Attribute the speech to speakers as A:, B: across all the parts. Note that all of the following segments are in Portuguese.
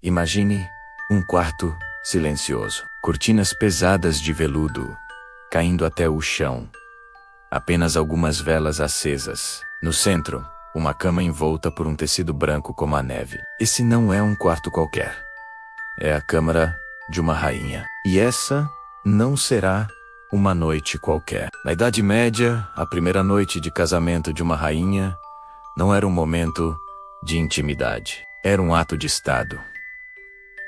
A: Imagine um quarto silencioso, cortinas pesadas de veludo caindo até o chão, apenas algumas velas acesas. No centro, uma cama envolta por um tecido branco como a neve. Esse não é um quarto qualquer. É a câmara de uma rainha. E essa não será uma noite qualquer. Na Idade Média, a primeira noite de casamento de uma rainha não era um momento de intimidade. Era um ato de Estado.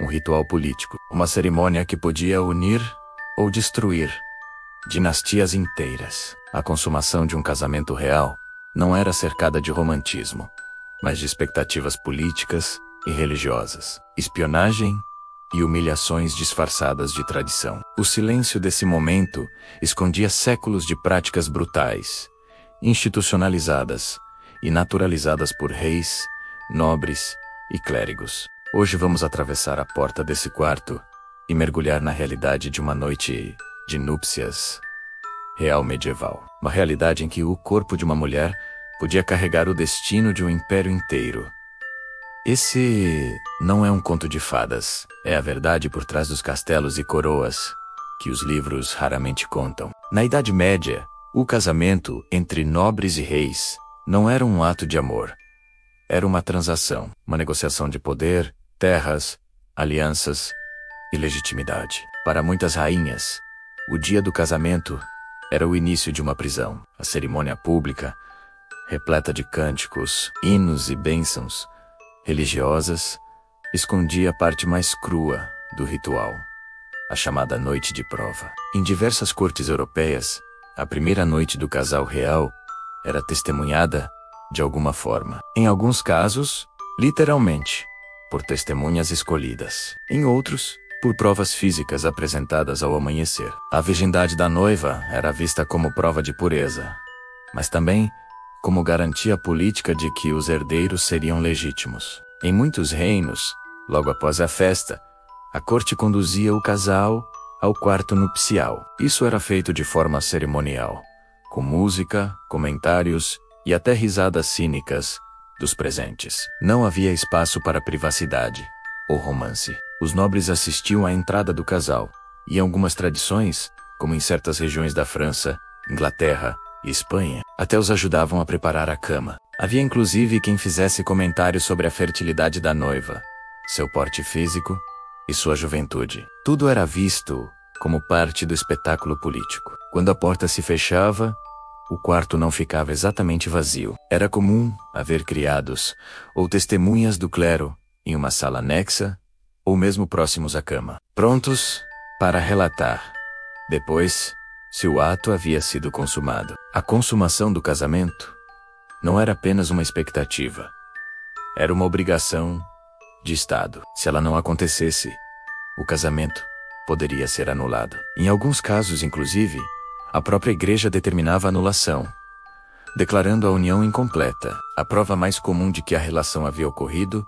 A: Um ritual político. Uma cerimônia que podia unir ou destruir dinastias inteiras. A consumação de um casamento real não era cercada de romantismo, mas de expectativas políticas e religiosas, espionagem e humilhações disfarçadas de tradição. O silêncio desse momento escondia séculos de práticas brutais, institucionalizadas e naturalizadas por reis, nobres e clérigos. Hoje vamos atravessar a porta desse quarto e mergulhar na realidade de uma noite de núpcias real medieval. Uma realidade em que o corpo de uma mulher podia carregar o destino de um império inteiro. Esse não é um conto de fadas, é a verdade por trás dos castelos e coroas que os livros raramente contam. Na Idade Média, o casamento entre nobres e reis não era um ato de amor. Era uma transação, uma negociação de poder, terras, alianças e legitimidade. Para muitas rainhas, o dia do casamento era o início de uma prisão. A cerimônia pública, repleta de cânticos, hinos e bênçãos religiosas, escondia a parte mais crua do ritual, a chamada noite de prova. Em diversas cortes europeias, a primeira noite do casal real era testemunhada de alguma forma. Em alguns casos, literalmente, por testemunhas escolhidas. Em outros, por provas físicas apresentadas ao amanhecer. A virgindade da noiva era vista como prova de pureza, mas também como garantia política de que os herdeiros seriam legítimos. Em muitos reinos, logo após a festa, a corte conduzia o casal ao quarto nupcial. Isso era feito de forma cerimonial, com música, comentários e até risadas cínicas dos presentes. Não havia espaço para privacidade ou romance. Os nobres assistiam à entrada do casal, e em algumas tradições, como em certas regiões da França, Inglaterra e Espanha, até os ajudavam a preparar a cama. Havia inclusive quem fizesse comentários sobre a fertilidade da noiva, seu porte físico e sua juventude. Tudo era visto como parte do espetáculo político. Quando a porta se fechava, o quarto não ficava exatamente vazio. Era comum haver criados ou testemunhas do clero em uma sala anexa ou mesmo próximos à cama, prontos para relatar depois se o ato havia sido consumado. A consumação do casamento não era apenas uma expectativa, era uma obrigação de Estado. Se ela não acontecesse, o casamento poderia ser anulado. Em alguns casos, inclusive, a própria igreja determinava a anulação, declarando a união incompleta. A prova mais comum de que a relação havia ocorrido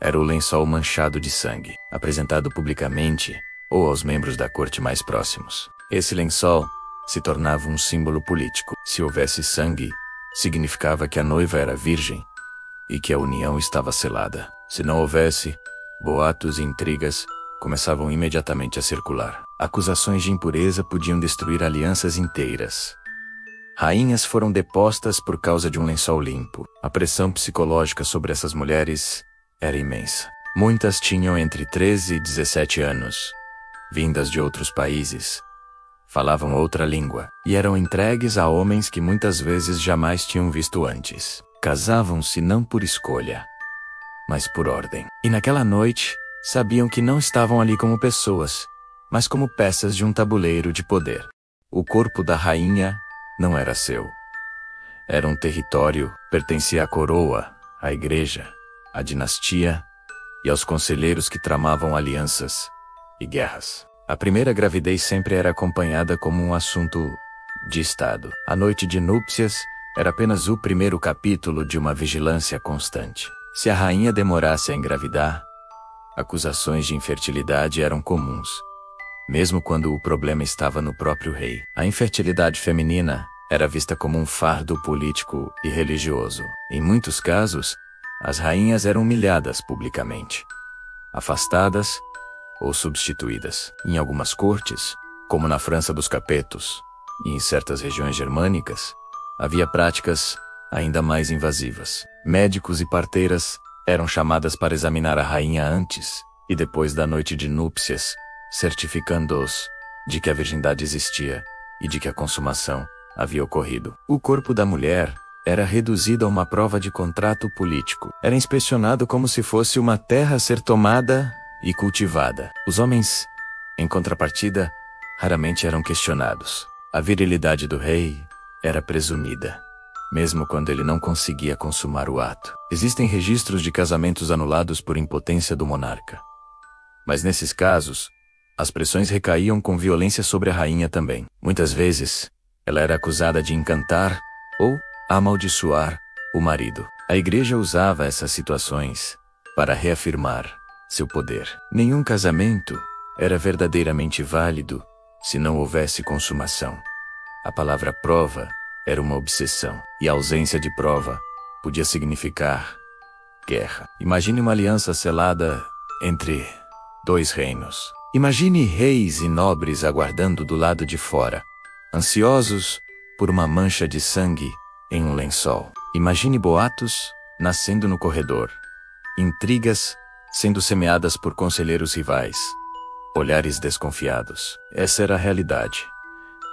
A: era o lençol manchado de sangue, apresentado publicamente ou aos membros da corte mais próximos. Esse lençol se tornava um símbolo político. Se houvesse sangue, significava que a noiva era virgem e que a união estava selada. Se não houvesse, boatos e intrigas começavam imediatamente a circular. Acusações de impureza podiam destruir alianças inteiras. Rainhas foram depostas por causa de um lençol limpo. A pressão psicológica sobre essas mulheres era imensa. Muitas tinham entre 13 e 17 anos, vindas de outros países, falavam outra língua, e eram entregues a homens que muitas vezes jamais tinham visto antes. Casavam-se não por escolha, mas por ordem. E naquela noite, sabiam que não estavam ali como pessoas, mas como peças de um tabuleiro de poder. O corpo da rainha não era seu. Era um território, pertencia à coroa, à igreja, à dinastia e aos conselheiros que tramavam alianças e guerras. A primeira gravidez sempre era acompanhada como um assunto de Estado. A noite de núpcias era apenas o primeiro capítulo de uma vigilância constante. Se a rainha demorasse a engravidar, acusações de infertilidade eram comuns, mesmo quando o problema estava no próprio rei. A infertilidade feminina era vista como um fardo político e religioso. Em muitos casos, as rainhas eram humilhadas publicamente. afastadas ou substituídas. Em algumas cortes, como na França dos Capetos e em certas regiões germânicas, havia práticas ainda mais invasivas. Médicos e parteiras eram chamadas para examinar a rainha antes e depois da noite de núpcias, certificando-os de que a virgindade existia e de que a consumação havia ocorrido. O corpo da mulher era reduzido a uma prova de contrato político. Era inspecionado como se fosse uma terra a ser tomada e cultivada. Os homens, em contrapartida, raramente eram questionados. A virilidade do rei era presumida, mesmo quando ele não conseguia consumar o ato. Existem registros de casamentos anulados por impotência do monarca. Mas nesses casos, as pressões recaíam com violência sobre a rainha também. Muitas vezes, ela era acusada de encantar ou amaldiçoar o marido. A igreja usava essas situações para reafirmar seu poder. Nenhum casamento era verdadeiramente válido se não houvesse consumação. A palavra prova era uma obsessão, e a ausência de prova podia significar guerra. Imagine uma aliança selada entre dois reinos. Imagine reis e nobres aguardando do lado de fora, ansiosos por uma mancha de sangue em um lençol. Imagine boatos nascendo no corredor, intrigas sendo semeadas por conselheiros rivais, olhares desconfiados. Essa era a realidade.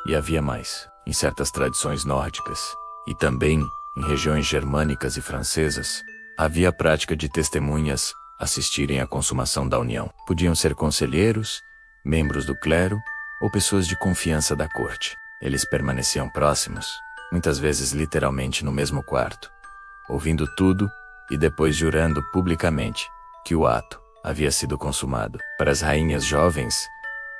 A: E havia mais. Em certas tradições nórdicas, e também em regiões germânicas e francesas, havia a prática de testemunhas assistirem à consumação da união. Podiam ser conselheiros, membros do clero ou pessoas de confiança da corte. Eles permaneciam próximos, muitas vezes literalmente no mesmo quarto, ouvindo tudo e depois jurando publicamente que o ato havia sido consumado. Para as rainhas jovens,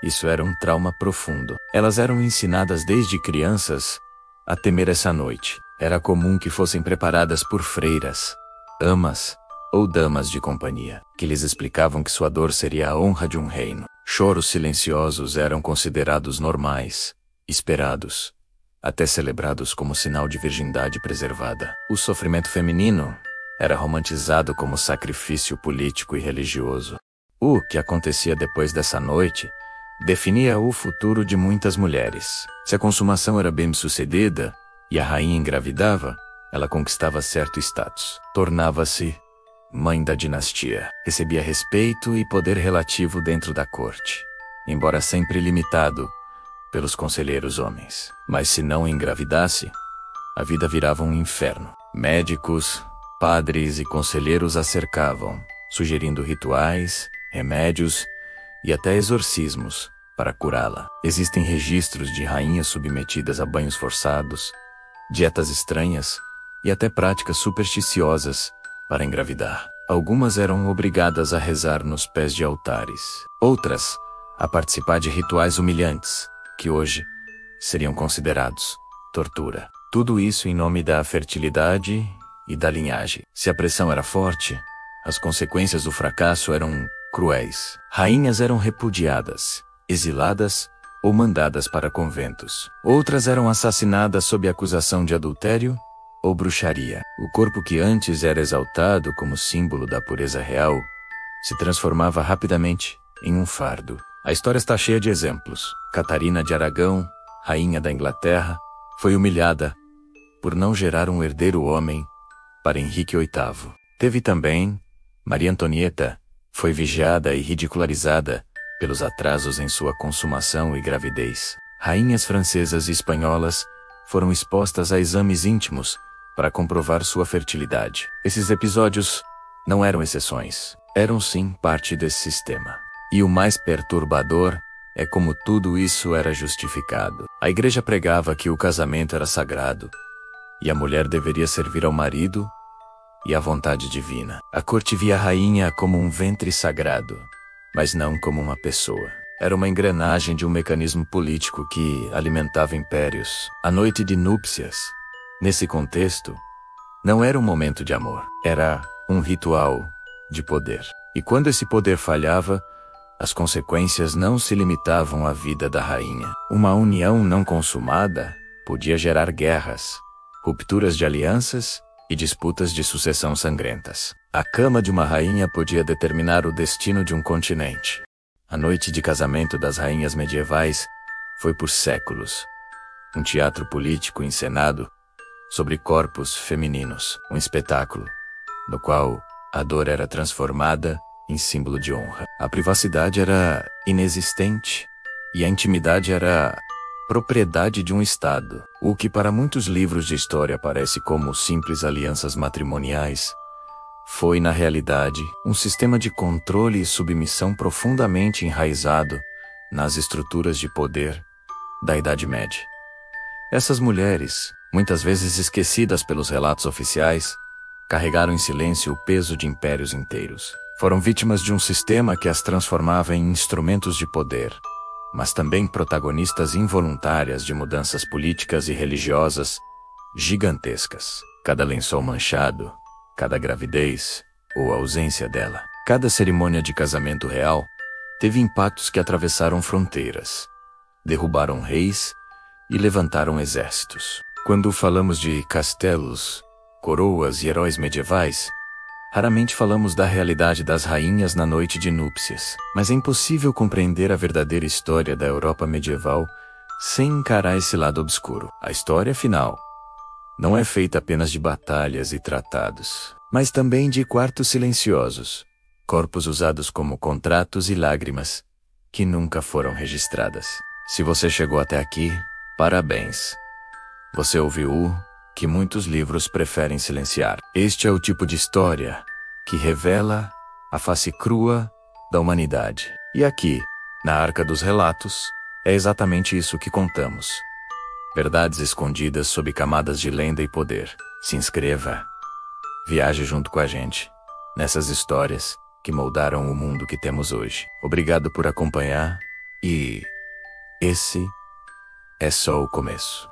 A: isso era um trauma profundo. Elas eram ensinadas desde crianças a temer essa noite. Era comum que fossem preparadas por freiras, amas ou damas de companhia, que lhes explicavam que sua dor seria a honra de um reino. Choros silenciosos eram considerados normais, esperados, até celebrados como sinal de virgindade preservada. O sofrimento feminino era romantizado como sacrifício político e religioso. O que acontecia depois dessa noite definia o futuro de muitas mulheres. Se a consumação era bem-sucedida e a rainha engravidava, ela conquistava certo status. Tornava-se mãe da dinastia. Recebia respeito e poder relativo dentro da corte, embora sempre limitado pelos conselheiros homens. Mas se não engravidasse, a vida virava um inferno. Médicos, padres e conselheiros a cercavam, sugerindo rituais, remédios e até exorcismos para curá-la. Existem registros de rainhas submetidas a banhos forçados, dietas estranhas e até práticas supersticiosas para engravidar. Algumas eram obrigadas a rezar nos pés de altares, outras a participar de rituais humilhantes, que hoje seriam considerados tortura. Tudo isso em nome da fertilidade e da linhagem. Se a pressão era forte, as consequências do fracasso eram cruéis. Rainhas eram repudiadas, exiladas ou mandadas para conventos. Outras eram assassinadas sob acusação de adultério ou bruxaria. O corpo que antes era exaltado como símbolo da pureza real se transformava rapidamente em um fardo. A história está cheia de exemplos. Catarina de Aragão, rainha da Inglaterra, foi humilhada por não gerar um herdeiro homem para Henrique VIII. Teve também Maria Antonieta, foi vigiada e ridicularizada pelos atrasos em sua consumação e gravidez. Rainhas francesas e espanholas foram expostas a exames íntimos para comprovar sua fertilidade. Esses episódios não eram exceções, eram sim parte desse sistema. E o mais perturbador é como tudo isso era justificado. A igreja pregava que o casamento era sagrado e a mulher deveria servir ao marido e à vontade divina. A corte via a rainha como um ventre sagrado, mas não como uma pessoa. Era uma engrenagem de um mecanismo político que alimentava impérios. A noite de núpcias, nesse contexto, não era um momento de amor. Era um ritual de poder. E quando esse poder falhava, as consequências não se limitavam à vida da rainha. Uma união não consumada podia gerar guerras, rupturas de alianças e disputas de sucessão sangrentas. A cama de uma rainha podia determinar o destino de um continente. A noite de casamento das rainhas medievais foi por séculos um teatro político encenado sobre corpos femininos, um espetáculo no qual a dor era transformada em símbolo de honra. A privacidade era inexistente e a intimidade era propriedade de um Estado. O que para muitos livros de história parece como simples alianças matrimoniais, foi na realidade um sistema de controle e submissão profundamente enraizado nas estruturas de poder da Idade Média. Essas mulheres, muitas vezes esquecidas pelos relatos oficiais, carregaram em silêncio o peso de impérios inteiros. Foram vítimas de um sistema que as transformava em instrumentos de poder, mas também protagonistas involuntárias de mudanças políticas e religiosas gigantescas. Cada lençol manchado, cada gravidez ou ausência dela, cada cerimônia de casamento real teve impactos que atravessaram fronteiras, derrubaram reis e levantaram exércitos. Quando falamos de castelos, coroas e heróis medievais, raramente falamos da realidade das rainhas na noite de núpcias, mas é impossível compreender a verdadeira história da Europa medieval sem encarar esse lado obscuro. A história, afinal, não é feita apenas de batalhas e tratados, mas também de quartos silenciosos, corpos usados como contratos e lágrimas que nunca foram registradas. Se você chegou até aqui, parabéns! Você ouviu o que muitos livros preferem silenciar. Este é o tipo de história que revela a face crua da humanidade. E aqui, na Arca dos Relatos, é exatamente isso que contamos. Verdades escondidas sob camadas de lenda e poder. Se inscreva. Viaje junto com a gente nessas histórias que moldaram o mundo que temos hoje. Obrigado por acompanhar e esse é só o começo.